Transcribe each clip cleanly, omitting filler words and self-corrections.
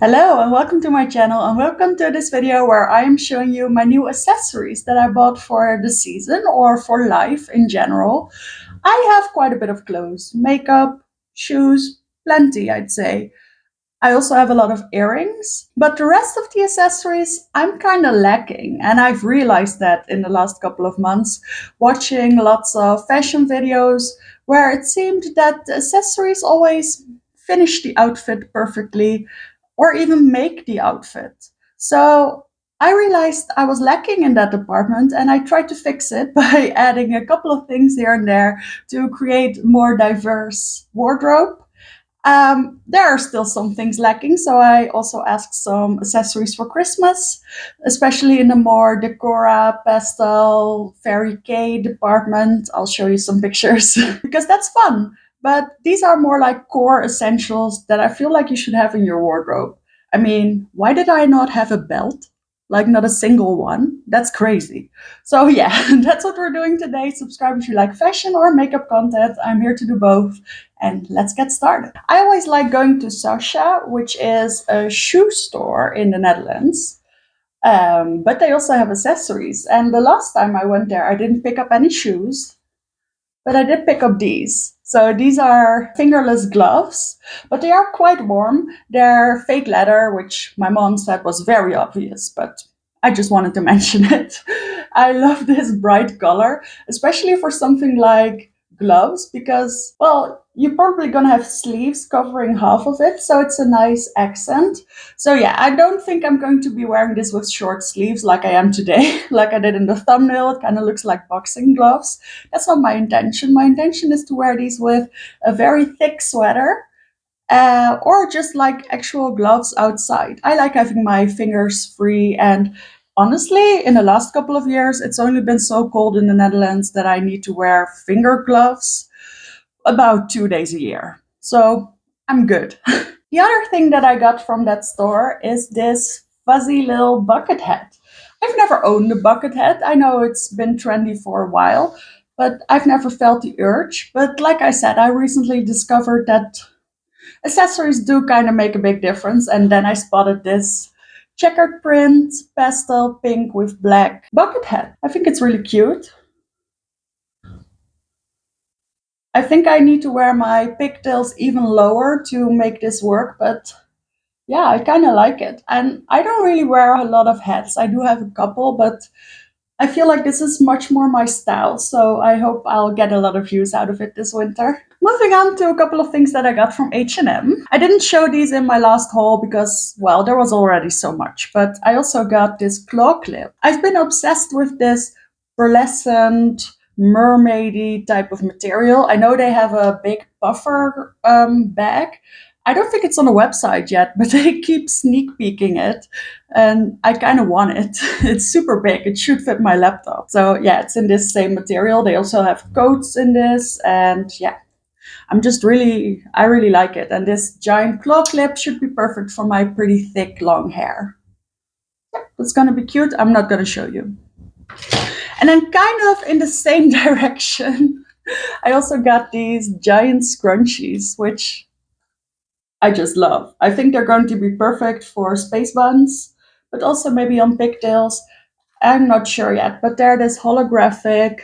Hello and welcome to my channel and welcome to this video where I am showing you my new accessories that I bought for the season or for life in general. I have quite a bit of clothes, makeup, shoes, plenty I'd say. I also have a lot of earrings, but the rest of the accessories I'm kind of lacking, and I've realized that in the last couple of months watching lots of fashion videos where it seemed that the accessories always finish the outfit perfectly or even make the outfit. So I realized I was lacking in that department and I tried to fix it by adding a couple of things here and there to create more diverse wardrobe. There are still some things lacking, so I also asked some accessories for Christmas, especially in the more decora, pastel, fairy K department. I'll show you some pictures because that's fun. But these are more like core essentials that I feel like you should have in your wardrobe. I mean, why did I not have a belt? Like, not a single one? That's crazy. So, yeah, that's what we're doing today. Subscribe if you like fashion or makeup content. I'm here to do both. And let's get started. I always like going to Sasha, which is a shoe store in the Netherlands. But they also have accessories. And the last time I went there, I didn't pick up any shoes, but I did pick up these. So these are fingerless gloves, but they are quite warm. They're fake leather, which my mom said was very obvious, but I just wanted to mention it. I love this bright color, especially for something like gloves, because, well, you're probably gonna have sleeves covering half of it, so it's a nice accent. So yeah, I don't think I'm going to be wearing this with short sleeves like I am today, like I did in the thumbnail. It kind of looks like boxing gloves. That's not my intention. My intention is to wear these with a very thick sweater or just like actual gloves outside. I like having my fingers free, and honestly, in the last couple of years, it's only been so cold in the Netherlands that I need to wear finger gloves about 2 days a year. So I'm good. The other thing that I got from that store is this fuzzy little bucket hat. I've never owned a bucket hat. I know it's been trendy for a while, but I've never felt the urge. But like I said, I recently discovered that accessories do kind of make a big difference. And then I spotted this checkered print, pastel pink with black bucket hat. I think it's really cute. I think I need to wear my pigtails even lower to make this work, but yeah, I kind of like it. And I don't really wear a lot of hats. I do have a couple, but I feel like this is much more my style. So I hope I'll get a lot of use out of it this winter. Moving on to a couple of things that I got from H&M. I didn't show these in my last haul because, well, there was already so much. But I also got this claw clip. I've been obsessed with this pearlescent, mermaidy type of material. I know they have a big puffer bag. I don't think it's on the website yet, but they keep sneak peeking it. And I kind of want it. It's super big. It should fit my laptop. So yeah, it's in this same material. They also have coats in this. And yeah, I really like it. And this giant claw clip should be perfect for my pretty thick, long hair. Yeah, it's going to be cute. I'm not going to show you. And then kind of in the same direction, I also got these giant scrunchies, which I just love. I think they're going to be perfect for space buns, but also maybe on pigtails. I'm not sure yet, but they're this holographic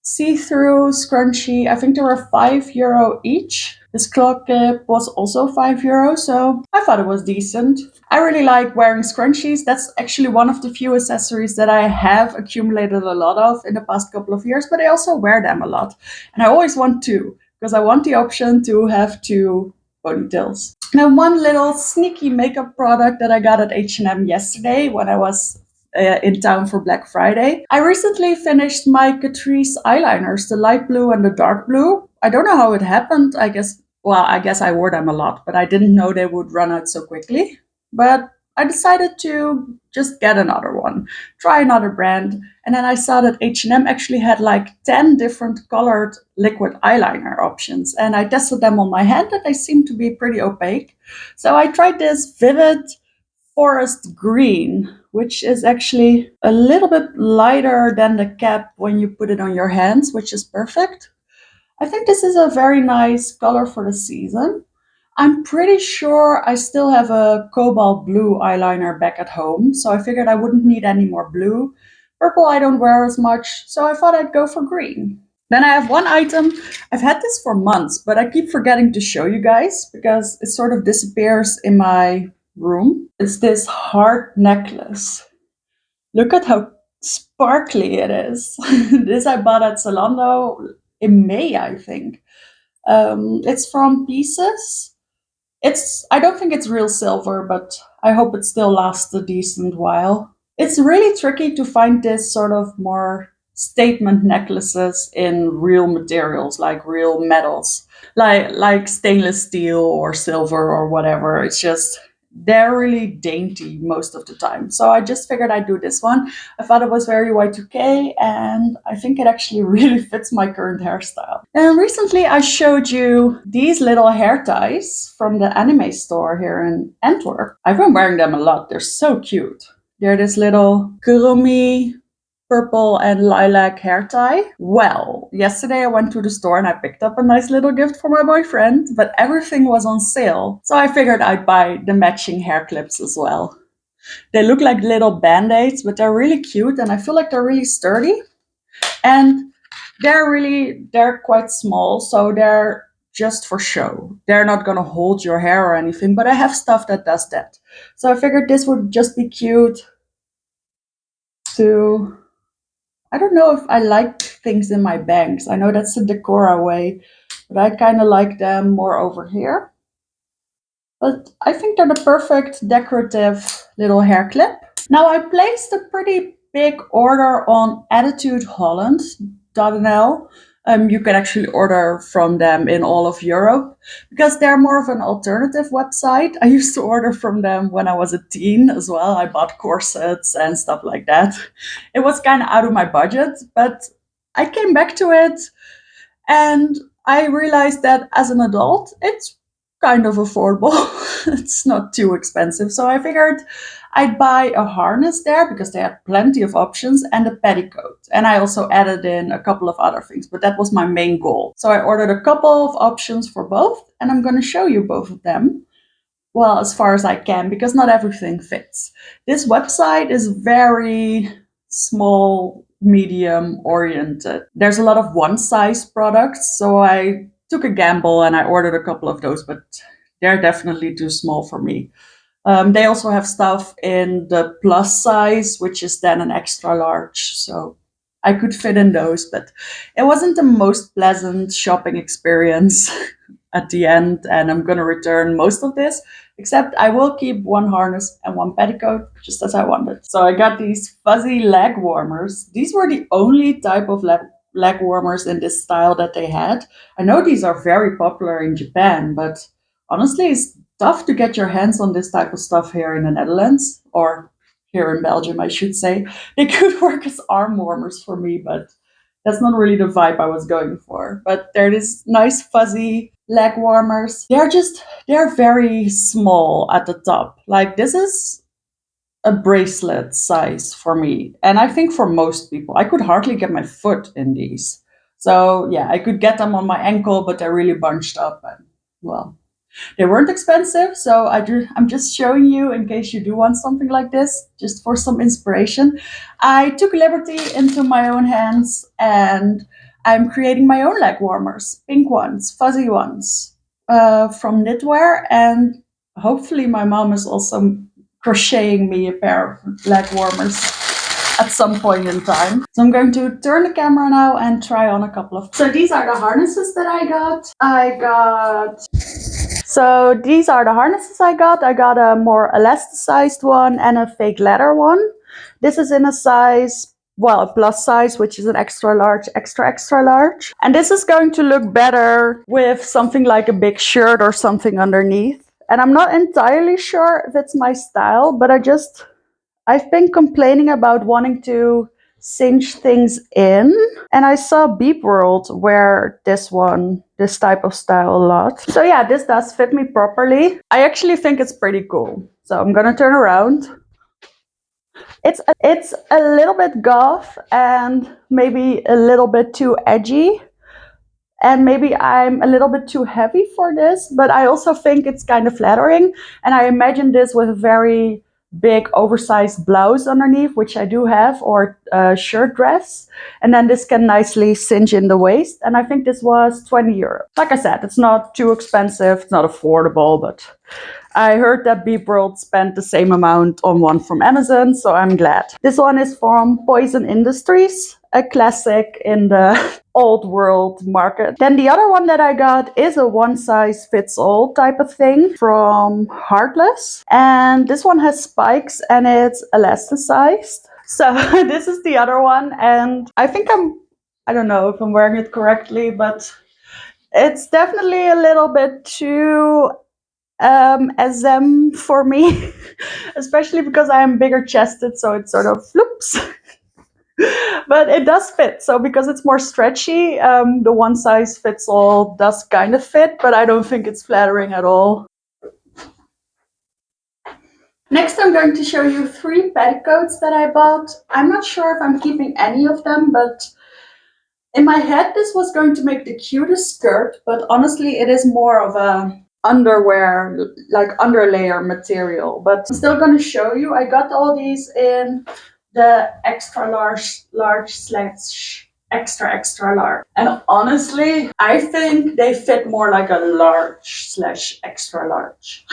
see-through scrunchie. I think they were €5 each. This claw clip was also €5, so I thought it was decent. I really like wearing scrunchies. That's actually one of the few accessories that I have accumulated a lot of in the past couple of years, but I also wear them a lot. And I always want to, because I want the option to have two ponytails. Now, one little sneaky makeup product that I got at H&M yesterday when I was in town for Black Friday. I recently finished my Catrice eyeliners, the light blue and the dark blue. I don't know how it happened. I guess I wore them a lot, but I didn't know they would run out so quickly. But I decided to just get another one, try another brand. And then I saw that H&M actually had like 10 different colored liquid eyeliner options. And I tested them on my hand and they seemed to be pretty opaque. So I tried this vivid forest green, which is actually a little bit lighter than the cap when you put it on your hands, which is perfect. I think this is a very nice color for the season. I'm pretty sure I still have a cobalt blue eyeliner back at home, so I figured I wouldn't need any more blue. Purple I don't wear as much, so I thought I'd go for green. Then I have one item. I've had this for months, but I keep forgetting to show you guys because it sort of disappears in my room. It's this heart necklace. Look at how sparkly it is. This I bought at Zalando in May, I think. It's from Pieces. I don't think it's real silver, but I hope it still lasts a decent while. It's really tricky to find this sort of more statement necklaces in real materials, like real metals, like stainless steel or silver or whatever. It's just they're really dainty most of the time. So I just figured I'd do this one. I thought it was very Y2K, and I think it actually really fits my current hairstyle. And recently I showed you these little hair ties from the anime store here in Antwerp. I've been wearing them a lot. They're so cute. They're this little kurumi purple and lilac hair tie. Well, yesterday I went to the store and I picked up a nice little gift for my boyfriend, but everything was on sale. So I figured I'd buy the matching hair clips as well. They look like little band-aids, but they're really cute and I feel like they're really sturdy. And they're quite small, so they're just for show. They're not gonna hold your hair or anything, but I have stuff that does that. So I figured this would just be cute to I don't know if I like things in my bangs. I know that's the Decora way, but I kind of like them more over here. But I think they're the perfect decorative little hair clip. Now I placed a pretty big order on attitudeholland.nl. You can actually order from them in all of Europe because they're more of an alternative website. I used to order from them when I was a teen as well. I bought corsets and stuff like that. It was kind of out of my budget, but I came back to it and I realized that as an adult, it's kind of affordable. It's not too expensive. So I figured I'd buy a harness there because they had plenty of options and a petticoat. And I also added in a couple of other things, but that was my main goal. So I ordered a couple of options for both, and I'm going to show you both of them. Well, as far as I can, because not everything fits. This website is very small, medium oriented. There's a lot of one size products, so I took a gamble and I ordered a couple of those, but they're definitely too small for me. They also have stuff in the plus size, which is then an extra large. So I could fit in those, but it wasn't the most pleasant shopping experience at the end. And I'm going to return most of this, except I will keep one harness and one petticoat, just as I wanted. So I got these fuzzy leg warmers. These were the only type of leg warmers in this style that they had. I know these are very popular in Japan, but honestly, it's tough to get your hands on this type of stuff here in the Netherlands, or here in Belgium, I should say. They could work as arm warmers for me, but that's not really the vibe I was going for. But they're these nice fuzzy leg warmers. They're very small at the top. Like this is a bracelet size for me. And I think for most people, I could hardly get my foot in these. So yeah, I could get them on my ankle, but they're really bunched up and well, they weren't expensive, so I'm just showing you in case you do want something like this, just for some inspiration. I took liberty into my own hands and I'm creating my own leg warmers, pink ones, fuzzy ones, from knitwear, and hopefully my mom is also crocheting me a pair of leg warmers at some point in time. So I'm going to turn the camera now and try on a couple of. So these are the harnesses that I got. So these are the harnesses I got. I got a more elasticized one and a fake leather one. This is in a size, well, a plus size, which is an extra large, extra large. And this is going to look better with something like a big shirt or something underneath. And I'm not entirely sure if it's my style, but I've been complaining about wanting to cinch things in. And I saw Beep World wear this type of style a lot. So yeah, this does fit me properly. I actually think it's pretty cool. So I'm gonna turn around. It's a little bit goth and maybe a little bit too edgy. And maybe I'm a little bit too heavy for this, but I also think it's kind of flattering. And I imagine this with a very big oversized blouse underneath, which I do have, or a shirt dress. And then this can nicely cinch in the waist. And I think this was 20 euro. Like I said, it's not too expensive, it's not affordable, but I heard that Beep World spent the same amount on one from Amazon, so I'm glad. This one is from Poison Industries, a classic in the old world market. Then the other one that I got is a one size fits all type of thing from Heartless. And this one has spikes and it's elasticized. So this is the other one. And I think I don't know if I'm wearing it correctly, but it's definitely a little bit too SM for me, especially because I am bigger chested, so it sort of floops. But it does fit. So because it's more stretchy, the one size fits all does kind of fit, but I don't think it's flattering at all. Next, I'm going to show you 3 petticoats that I bought. I'm not sure if I'm keeping any of them, but in my head, this was going to make the cutest skirt, but honestly, it is more of a underwear, like underlayer material. But I'm still going to show you. I got all these in the extra large slash extra large. And honestly, I think they fit more like a large slash extra large.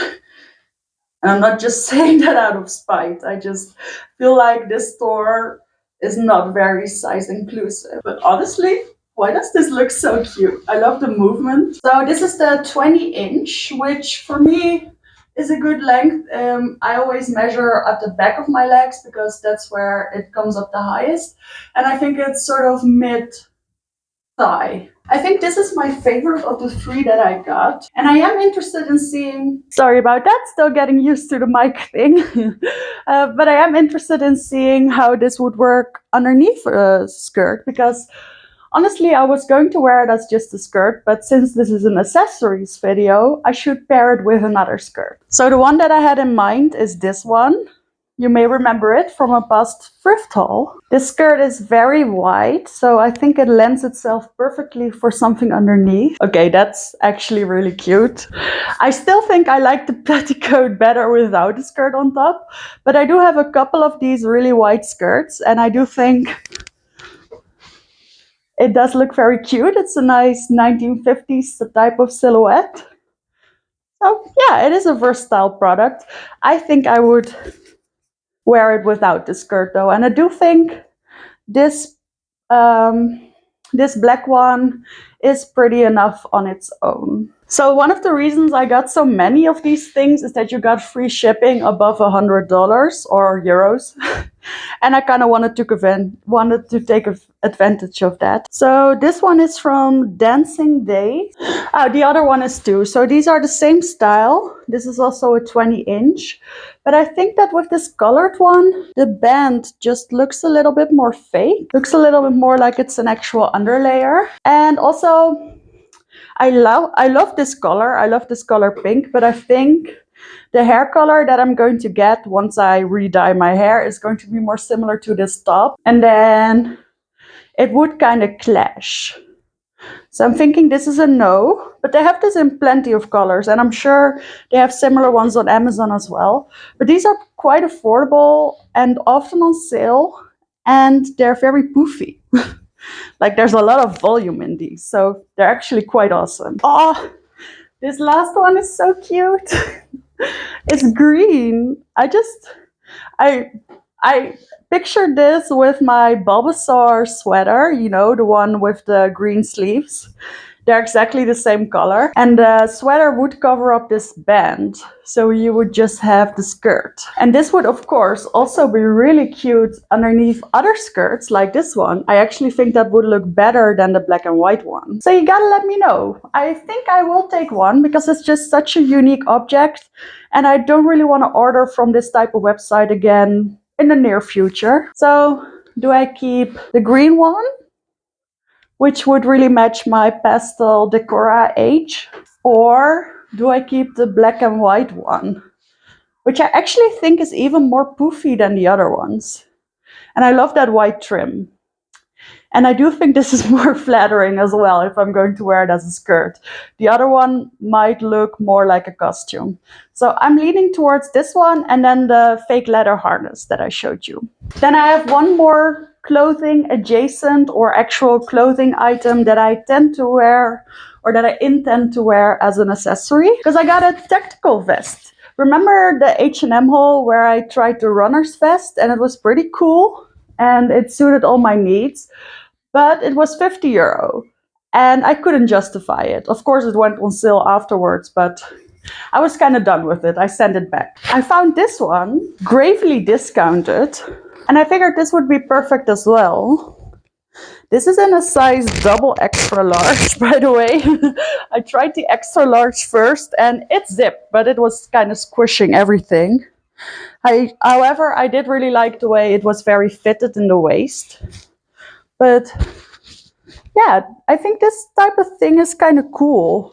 And I'm not just saying that out of spite. I just feel like this store is not very size inclusive. But honestly, why does this look so cute? I love the movement. So this is the 20-inch, which for me is a good length. I always measure at the back of my legs because that's where it comes up the highest. And I think it's sort of mid thigh. I think this is my favorite of the 3 that I got. And I am interested in seeing, sorry about that, still getting used to the mic thing. But I am interested in seeing how this would work underneath a skirt, because honestly, I was going to wear it as just a skirt, but since this is an accessories video, I should pair it with another skirt. So the one that I had in mind is this one. You may remember it from a past thrift haul. This skirt is very wide, so I think it lends itself perfectly for something underneath. Okay, that's actually really cute. I still think I like the petticoat better without the skirt on top, but I do have a couple of these really wide skirts, and I do think it does look very cute. It's a nice 1950s type of silhouette. So yeah, it is a versatile product. I think I would wear it without the skirt though, and I do think this this black one is pretty enough on its own. So one of the reasons I got so many of these things is that you got free shipping above $100 or euros. And I kind of wanted to take advantage of that. So this one is from Dancing Day. The other one is 2. So these are the same style. This is also a 20-inch. But I think that with this colored one, the band just looks a little bit more fake. Looks a little bit more like it's an actual underlayer. And also, I love this color. I love this color pink, but I think the hair color that I'm going to get once I re-dye my hair is going to be more similar to this top. And then it would kind of clash. So I'm thinking this is a no, but they have this in plenty of colors, and I'm sure they have similar ones on Amazon as well. But these are quite affordable and often on sale, and they're very poofy. Like there's a lot of volume in these, so they're actually quite awesome. Oh, this last one is so cute. It's green. I pictured this with my Bulbasaur sweater, you know, the one with the green sleeves. They're exactly the same color. And the sweater would cover up this band, so you would just have the skirt. And this would, of course, also be really cute underneath other skirts like this one. I actually think that would look better than the black and white one. So you gotta let me know. I think I will take one because it's just such a unique object, and I don't really want to order from this type of website again in the near future. So do I keep the green one, which would really match my pastel decora age? Or do I keep the black and white one, which I actually think is even more poofy than the other ones? And I love that white trim. And I do think this is more flattering as well if I'm going to wear it as a skirt. The other one might look more like a costume. So I'm leaning towards this one and then the fake leather harness that I showed you. Then I have one more clothing adjacent or actual clothing item that I tend to wear or that I intend to wear as an accessory because I got a tactical vest. Remember the H&M haul where I tried the runner's vest and it was pretty cool and it suited all my needs, but it was €50 and I couldn't justify it. Of course, it went on sale afterwards, but I was kind of done with it. I sent it back. I found this one gravely discounted, and I figured this would be perfect as well. This is in a size double extra large, by the way. I tried the extra large first, and it zipped, but it was kind of squishing everything. However, I did really like the way it was very fitted in the waist. But yeah, I think this type of thing is kind of cool.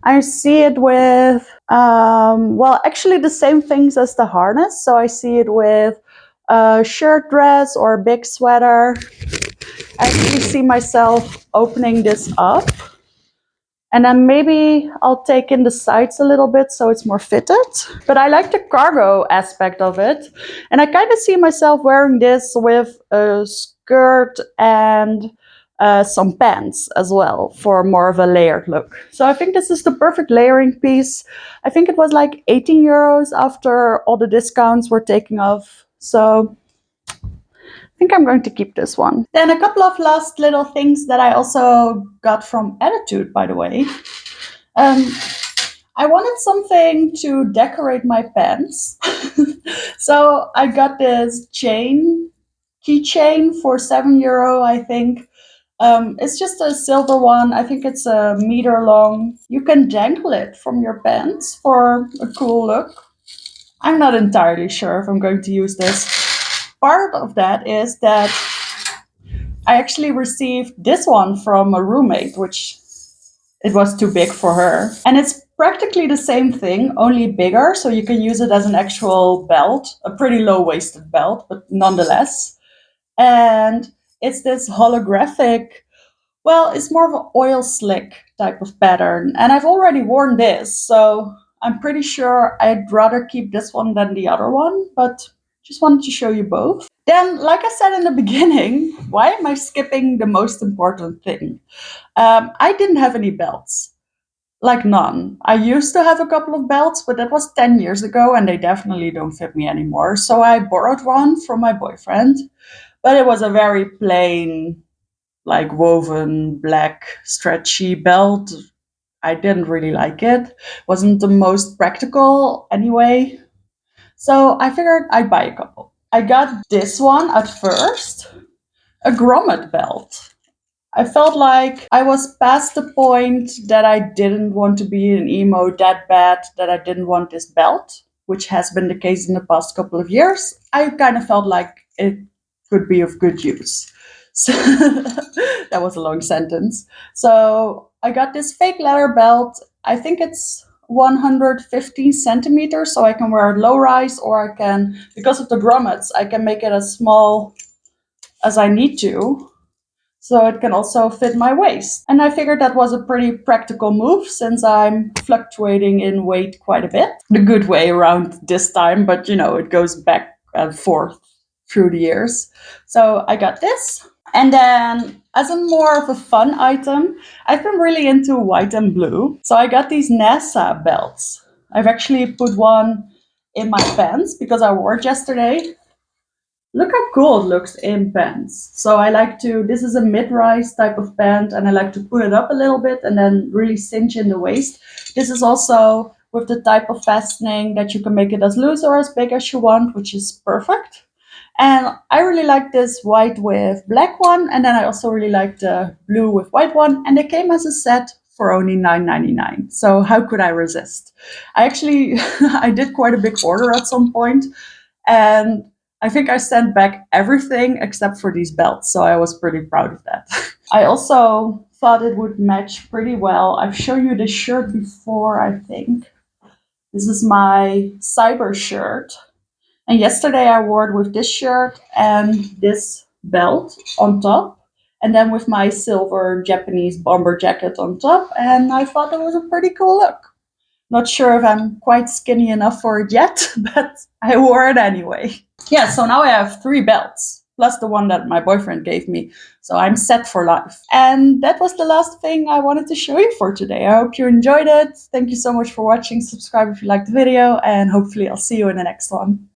I see it with, well, actually the same things as the harness. So I see it with a shirt dress or a big sweater. I actually see myself opening this up. And then maybe I'll take in the sides a little bit so it's more fitted. But I like the cargo aspect of it. And I kind of see myself wearing this with a skirt and some pants as well for more of a layered look. So I think this is the perfect layering piece. I think it was like €18 after all the discounts were taken off. So I think I'm going to keep this one. Then a couple of last little things that I also got from Attitude, by the way. Um, I wanted something to decorate my pants. So I got this keychain for €7, I think. It's just a silver one. I think it's a meter long. You can dangle it from your pants for a cool look. I'm not entirely sure if I'm going to use this. Part of that is that I actually received this one from a roommate, which it was too big for her. And it's practically the same thing, only bigger. So you can use it as an actual belt, a pretty low waisted belt, but nonetheless. And it's this holographic, well, it's more of an oil slick type of pattern. And I've already worn this, so I'm pretty sure I'd rather keep this one than the other one, but just wanted to show you both. Then, like I said in the beginning, why am I skipping the most important thing? I didn't have any belts. Like none. I used to have a couple of belts, but that was 10 years ago and they definitely don't fit me anymore. So I borrowed one from my boyfriend, but it was a very plain, like woven black stretchy belt. I didn't really like it. Wasn't the most practical anyway. So I figured I'd buy a couple. I got this one at first, a grommet belt. I felt like I was past the point that I didn't want to be an emo that bad that I didn't want this belt, which has been the case in the past couple of years. I kind of felt like it could be of good use. So that was a long sentence. So I got this fake leather belt. I think it's 115 centimeters, so I can wear it low rise, or I can, because of the grommets, I can make it as small as I need to, so it can also fit my waist. And I figured that was a pretty practical move since I'm fluctuating in weight quite a bit. The good way around this time, but you know, it goes back and forth through the years. So I got this. And then, as a more of a fun item, I've been really into white and blue. So I got these NASA belts. I've actually put one in my pants because I wore it yesterday. Look how cool it looks in pants. So I like to, this is a mid-rise type of pant, and I like to put it up a little bit and then really cinch in the waist. This is also with the type of fastening that you can make it as loose or as big as you want, which is perfect. And I really like this white with black one, and then I also really like the blue with white one, and they came as a set for only $9.99. So how could I resist? I actually, I did quite a big order at some point, and I think I sent back everything except for these belts, so I was pretty proud of that. I also thought it would match pretty well. I've shown you this shirt before, I think. This is my cyber shirt. And yesterday I wore it with this shirt and this belt on top, and then with my silver Japanese bomber jacket on top, and I thought it was a pretty cool look. Not sure if I'm quite skinny enough for it yet, but I wore it anyway. Yeah, so now I have 3 belts, plus the one that my boyfriend gave me. So I'm set for life. And that was the last thing I wanted to show you for today. I hope you enjoyed it. Thank you so much for watching. Subscribe if you liked the video, and hopefully I'll see you in the next one.